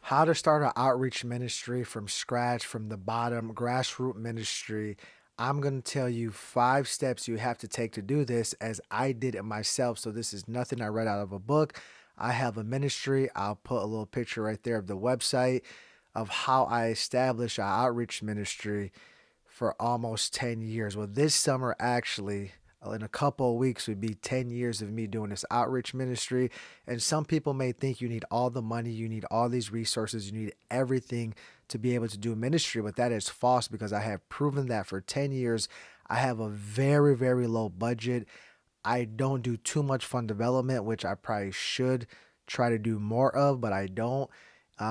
How to start an outreach ministry from scratch, from the bottom, grassroots ministry. I'm going to tell you 5 steps you have to take to do this as I did it myself. So, this is nothing I read out of a book. I have a ministry. I'll put a little picture right there of the website of how I established an outreach ministry for almost 10 years. Well, this summer, actually, in a couple of weeks, would be 10 years of me doing this outreach ministry. And some people may think you need all the money, you need all these resources, you need everything to be able to do ministry, but that is false because I have proven that for 10 years. I have a very, very low budget. I don't do too much fund development, which I probably should try to do more of, but I don't.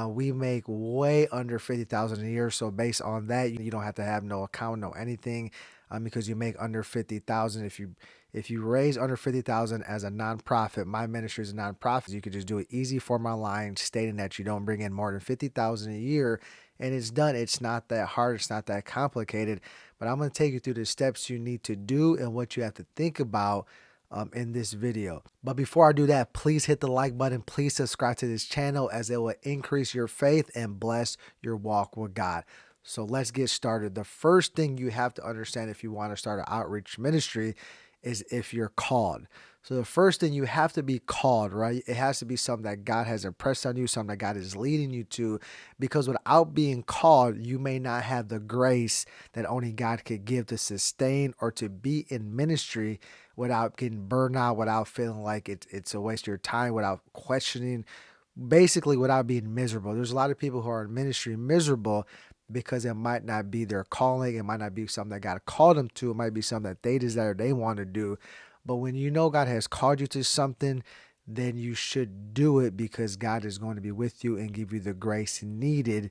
We make way under 50,000 a year, so based on that, you don't have to have no account, no anything, because you make under 50,000. If you raise under 50,000 as a nonprofit, my ministry is a nonprofit. You could just do an easy form online stating that you don't bring in more than 50,000 a year, and it's done. It's not that hard. It's not that complicated. But I'm going to take you through the steps you need to do and what you have to think about in this video. But before I do that, please hit the like button. Please subscribe to this channel as it will increase your faith and bless your walk with God. So let's get started. The first thing you have to understand if you want to start an outreach ministry is if you're called. So the first thing, you have to be called, right? It has to be something that God has impressed on you, something that God is leading you to, because without being called, you may not have the grace that only God could give to sustain or to be in ministry without getting burned out, without feeling like it's a waste of your time, without questioning, basically without being miserable. There's a lot of people who are in ministry miserable because it might not be their calling. It might not be something that God called them to. It might be something that they desire, they want to do. But when you know God has called you to something, then you should do it because God is going to be with you and give you the grace needed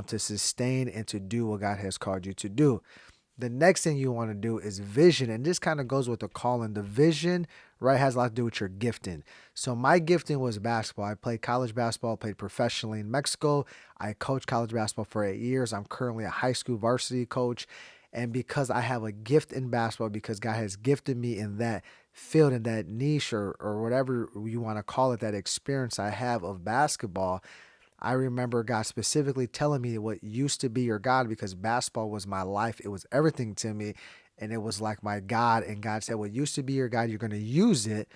to sustain and to do what God has called you to do. The next thing you want to do is vision. And this kind of goes with the calling. The vision, right, has a lot to do with your gifting. So my gifting was basketball. I played college basketball, played professionally in Mexico. I coached college basketball for 8 years. I'm currently a high school varsity coach. And because I have a gift in basketball, because God has gifted me in that field, in that niche, or whatever you want to call it, that experience I have of basketball, I remember God specifically telling me what used to be your God, because basketball was my life. It was everything to me, and it was like my God. And God said, what used to be your God, you're going to use it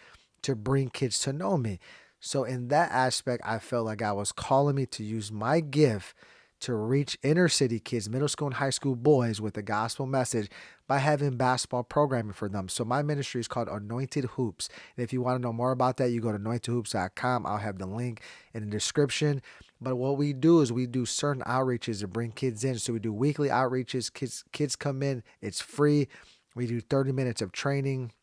to bring kids to know me. So in that aspect, I felt like God was calling me to use my gift to reach inner city kids, middle school and high school boys with the gospel message by having basketball programming for them. So my ministry is called Anointed Hoops. And if you want to know more about that, you go to anointedhoops.com. I'll have the link in the description. But what we do is we do certain outreaches to bring kids in. So we do weekly outreaches. Kids come in. It's free. We do 30 minutes of training,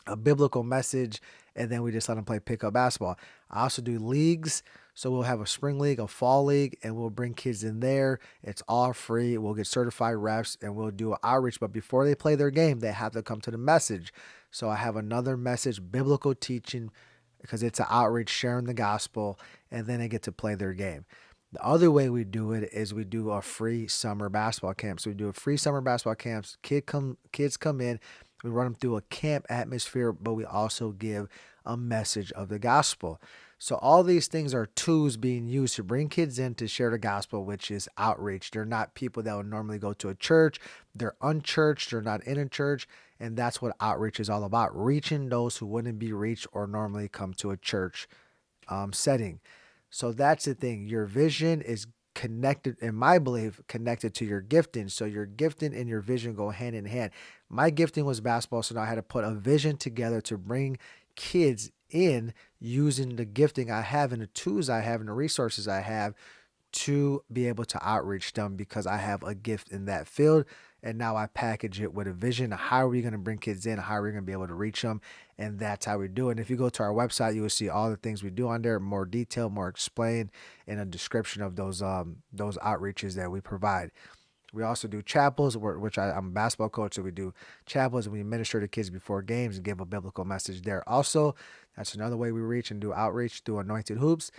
a biblical message, and then we just let them play pickup basketball. I also do leagues. So we'll have a spring league, a fall league, and we'll bring kids in there. It's all free. We'll get certified refs, and we'll do an outreach. But before they play their game, they have to come to the message. So I have another message, biblical teaching, because it's an outreach sharing the gospel, and then they get to play their game. The other way we do it is we do a free summer basketball camp. So we do a free summer basketball camps. Kids come in. We run them through a camp atmosphere, but we also give a message of the gospel. So all these things are tools being used to bring kids in to share the gospel, which is outreach. They're not people that would normally go to a church. They're unchurched. They're not in a church. And that's what outreach is all about, reaching those who wouldn't be reached or normally come to a church setting. So that's the thing. Your vision is connected, in my belief, connected to your gifting. So your gifting and your vision go hand in hand. My gifting was basketball, so now I had to put a vision together to bring kids in using the gifting I have and the tools I have and the resources I have to be able to outreach them, because I have a gift in that field. And now I package it with a vision. How are we going to bring kids in? How are we going to be able to reach them? And that's how we do it. And if you go to our website, you will see all the things we do on there, more detail, more explained, and a description of those outreaches that we provide. We also do chapels, which I'm a basketball coach, so we do chapels and we minister to kids before games and give a biblical message there. Also, that's another way we reach and do outreach through Anointed Hoops.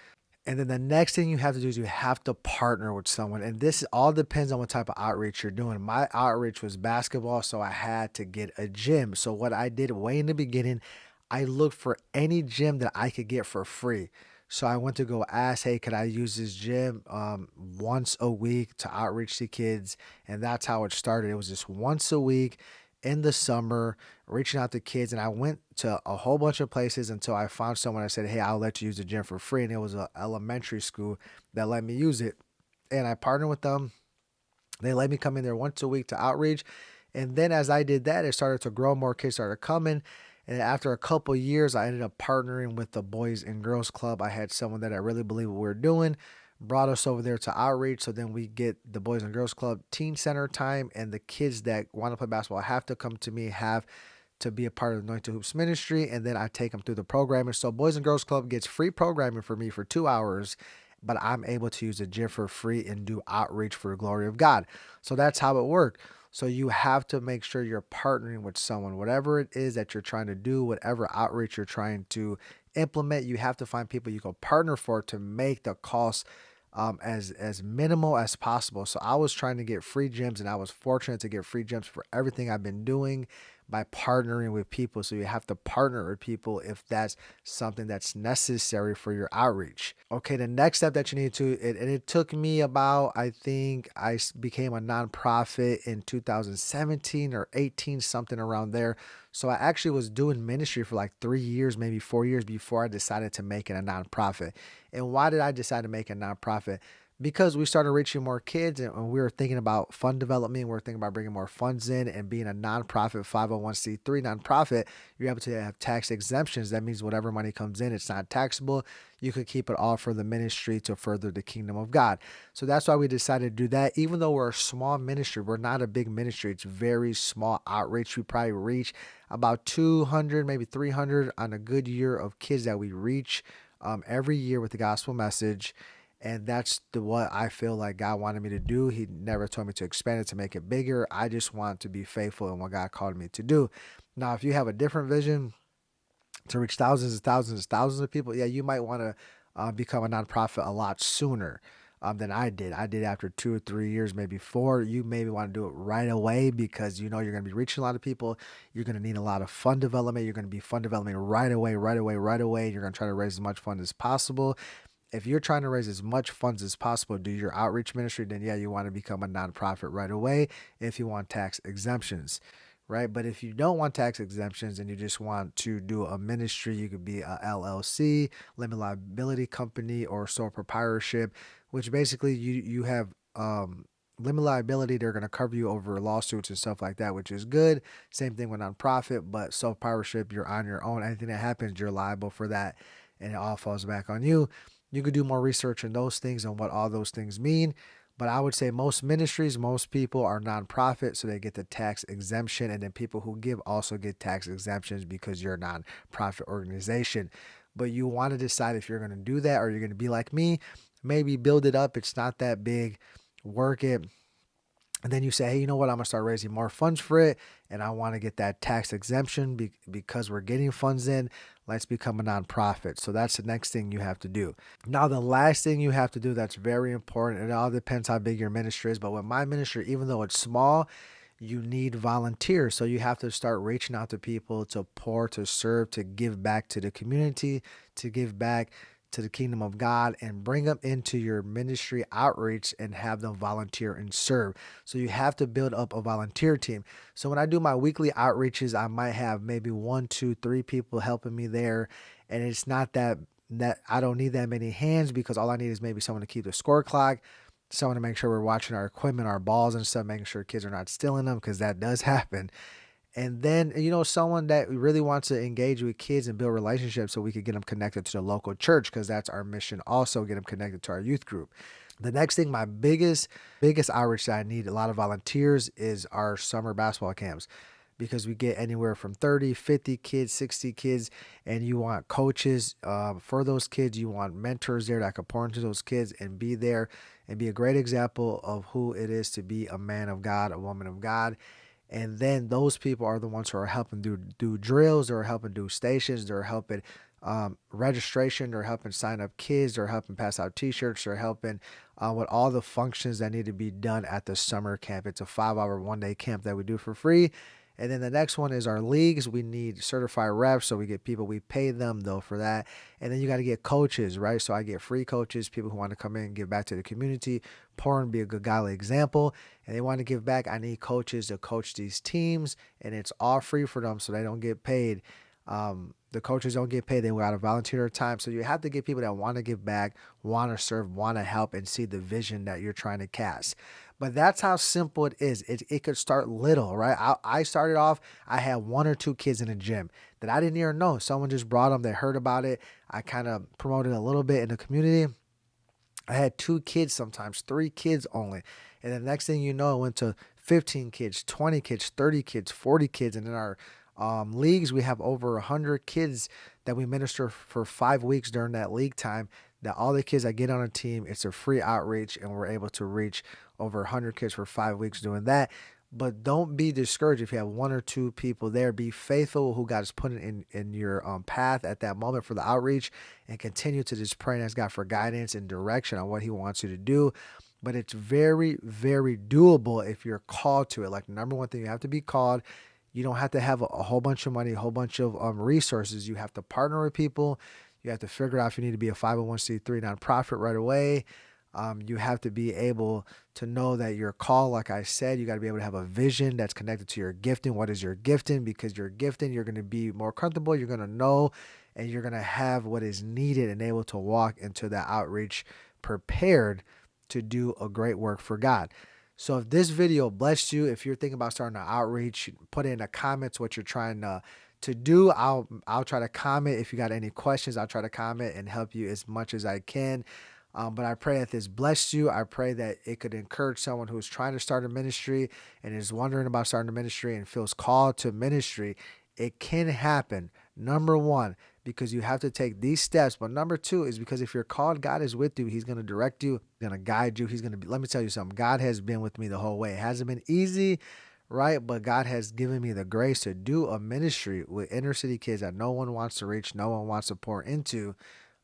And then the next thing you have to do is you have to partner with someone. And this all depends on what type of outreach you're doing. My outreach was basketball, so I had to get a gym. So what I did way in the beginning, I looked for any gym that I could get for free. So I went to go ask, hey, could I use this gym once a week to outreach to kids? And that's how it started. It was just once a week in the summer, reaching out to kids. And I went to a whole bunch of places until I found someone that said, hey, I'll let you use the gym for free. And it was an elementary school that let me use it. And I partnered with them. They let me come in there once a week to outreach. And then as I did that, it started to grow. More kids started coming. And after a couple years, I ended up partnering with the Boys and Girls Club. I had someone that I really believe what we were doing, brought us over there to outreach. So then we get the Boys and Girls Club Teen Center time, and the kids that want to play basketball have to come to me, have to be a part of the Anointed Hoops ministry, and then I take them through the programming. So Boys and Girls Club gets free programming for me for 2 hours, but I'm able to use the gym for free and do outreach for the glory of God. So that's how it worked. So you have to make sure you're partnering with someone, whatever it is that you're trying to do, whatever outreach you're trying to implement, you have to find people you can partner for to make the cost as minimal as possible. So I was trying to get free gyms, and I was fortunate to get free gyms for everything I've been doing by partnering with people. So you have to partner with people if that's something that's necessary for your outreach. Okay, the next step that you need to, and it took me about, I think became a nonprofit in 2017 or 18, something around there. So I actually was doing ministry for like 3 years, maybe 4 years before I decided to make it a nonprofit. And why did I decide to make a nonprofit? Because we started reaching more kids, and we were thinking about fund development. We were thinking about bringing more funds in, and being a nonprofit 501c3 nonprofit, you're able to have tax exemptions. That means whatever money comes in, it's not taxable. You could keep it all for the ministry to further the kingdom of God. So that's why we decided to do that. Even though we're a small ministry, we're not a big ministry. It's very small outreach. We probably reach about 200, maybe 300 on a good year of kids that we reach every year with the gospel message. And that's what I feel like God wanted me to do. He never told me to expand it, to make it bigger. I just want to be faithful in what God called me to do. Now, if you have a different vision to reach thousands and thousands and thousands of people, yeah, you might want to become a nonprofit a lot sooner than I did. I did after 2 or 3 years, maybe 4. You maybe want to do it right away because you know you're going to be reaching a lot of people. You're going to need a lot of fund development. You're going to be fund development right away, right away, right away. You're going to try to raise as much fund as possible. If you're trying to raise as much funds as possible, do your outreach ministry, then yeah, you want to become a nonprofit right away if you want tax exemptions, right? But if you don't want tax exemptions and you just want to do a ministry, you could be a LLC, limited liability company, or sole proprietorship, which basically you have limited liability. They're going to cover you over lawsuits and stuff like that, which is good. Same thing with nonprofit, but sole proprietorship, you're on your own. Anything that happens, you're liable for that, and it all falls back on you. You could do more research on those things and what all those things mean. But I would say most ministries, most people are nonprofit, so they get the tax exemption. And then people who give also get tax exemptions because you're a nonprofit organization. But you want to decide if you're going to do that or you're going to be like me, maybe build it up. It's not that big. Work it. And then you say, hey, you know what? I'm going to start raising more funds for it. And I want to get that tax exemption because we're getting funds in. Let's become a nonprofit. So that's the next thing you have to do. Now, the last thing you have to do that's very important, it all depends how big your ministry is. But with my ministry, even though it's small, you need volunteers. So you have to start reaching out to people to pour, to serve, to give back to the community, to give back to the kingdom of God, and bring them into your ministry outreach and have them volunteer and serve. So you have to build up a volunteer team. So when I do my weekly outreaches, I might have maybe 1, 2, 3 people helping me there. And it's not that I don't need that many hands, because all I need is maybe someone to keep the score clock, someone to make sure we're watching our equipment, our balls and stuff, making sure kids are not stealing them, because that does happen. And then, someone that really wants to engage with kids and build relationships so we could get them connected to the local church, because that's our mission also, get them connected to our youth group. The next thing, my biggest outreach that I need a lot of volunteers is our summer basketball camps, because we get anywhere from 30, 50 kids, 60 kids, and you want coaches for those kids. You want mentors there that can pour into those kids and be there and be a great example of who it is to be a man of God, a woman of God. And then those people are the ones who are helping do drills, they're helping do stations, they're helping registration, they're helping sign up kids, they're helping pass out t-shirts, they're helping with all the functions that need to be done at the summer camp. It's a 5-hour, 1-day camp that we do for free. And then the next one is our leagues. We need certified reps, so we get people, we pay them though for that. And then you got to get coaches, right? So I get free coaches, people who want to come in and give back to the community, pour and be a good godly example, and they want to give back. I need coaches to coach these teams, and it's all free for them, so they don't get paid. The coaches don't get paid. They got to volunteer their time. So you have to get people that want to give back, want to serve, want to help, and see the vision that you're trying to cast. But that's how simple it is. It could start little, right? I started off, I had one or two kids in the gym that I didn't even know. Someone just brought them. They heard about it. I kind of promoted a little bit in the community. I had 2 kids, sometimes 3 kids only. And the next thing you know, it went to 15 kids, 20 kids, 30 kids, 40 kids. And in our leagues, we have over 100 kids that we minister for 5 weeks during that league time. That all the kids that get on a team, it's a free outreach, and we're able to reach over 100 kids for 5 weeks doing that. But don't be discouraged if you have 1 or 2 people there. Be faithful who God is putting in your path at that moment for the outreach, and continue to just pray and ask God for guidance and direction on what He wants you to do. But it's very, very doable if you're called to it. Like, the number one thing, you have to be called. You don't have to have a whole bunch of money, a whole bunch of resources. You have to partner with people. You have to figure out if you need to be a 501c3 nonprofit right away. You have to be able to know that your call, like I said, you got to be able to have a vision that's connected to your gifting. What is your gifting? Because your gifting, you're going to be more comfortable. You're going to know, and you're going to have what is needed and able to walk into that outreach prepared to do a great work for God. So if this video blessed you, if you're thinking about starting an outreach, put in the comments what you're trying to do. I'll try to comment. If you got any questions, I'll try to comment and help you as much as I can. But I pray that this blessed you. I pray that it could encourage someone who's trying to start a ministry and is wondering about starting a ministry and feels called to ministry. It can happen. Number one, because you have to take these steps. But number two is because if you're called, God is with you. He's going to direct you, going to guide you. He's going to be, let me tell you something. God has been with me the whole way. It hasn't been easy, right? But God has given me the grace to do a ministry with inner city kids that no one wants to reach, no one wants to pour into.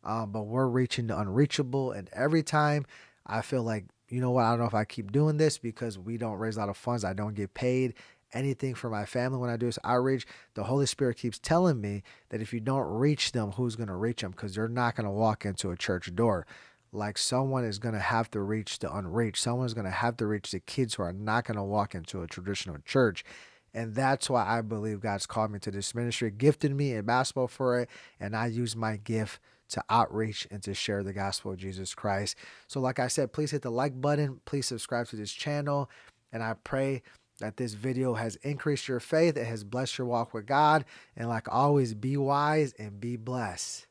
But we're reaching the unreachable. And every time I feel like, you know what, I don't know if I keep doing this because we don't raise a lot of funds. I don't get paid anything for my family when I do this outreach. The Holy Spirit keeps telling me that if you don't reach them, who's going to reach them? Because they're not going to walk into a church door. Like, someone is going to have to reach the unreached. Someone's going to have to reach the kids who are not going to walk into a traditional church. And that's why I believe God's called me to this ministry, gifted me in basketball for it, and I use my gift to outreach and to share the gospel of Jesus Christ. So like I said, please hit the like button. Please subscribe to this channel. And I pray that this video has increased your faith. It has blessed your walk with God. And like always, be wise and be blessed.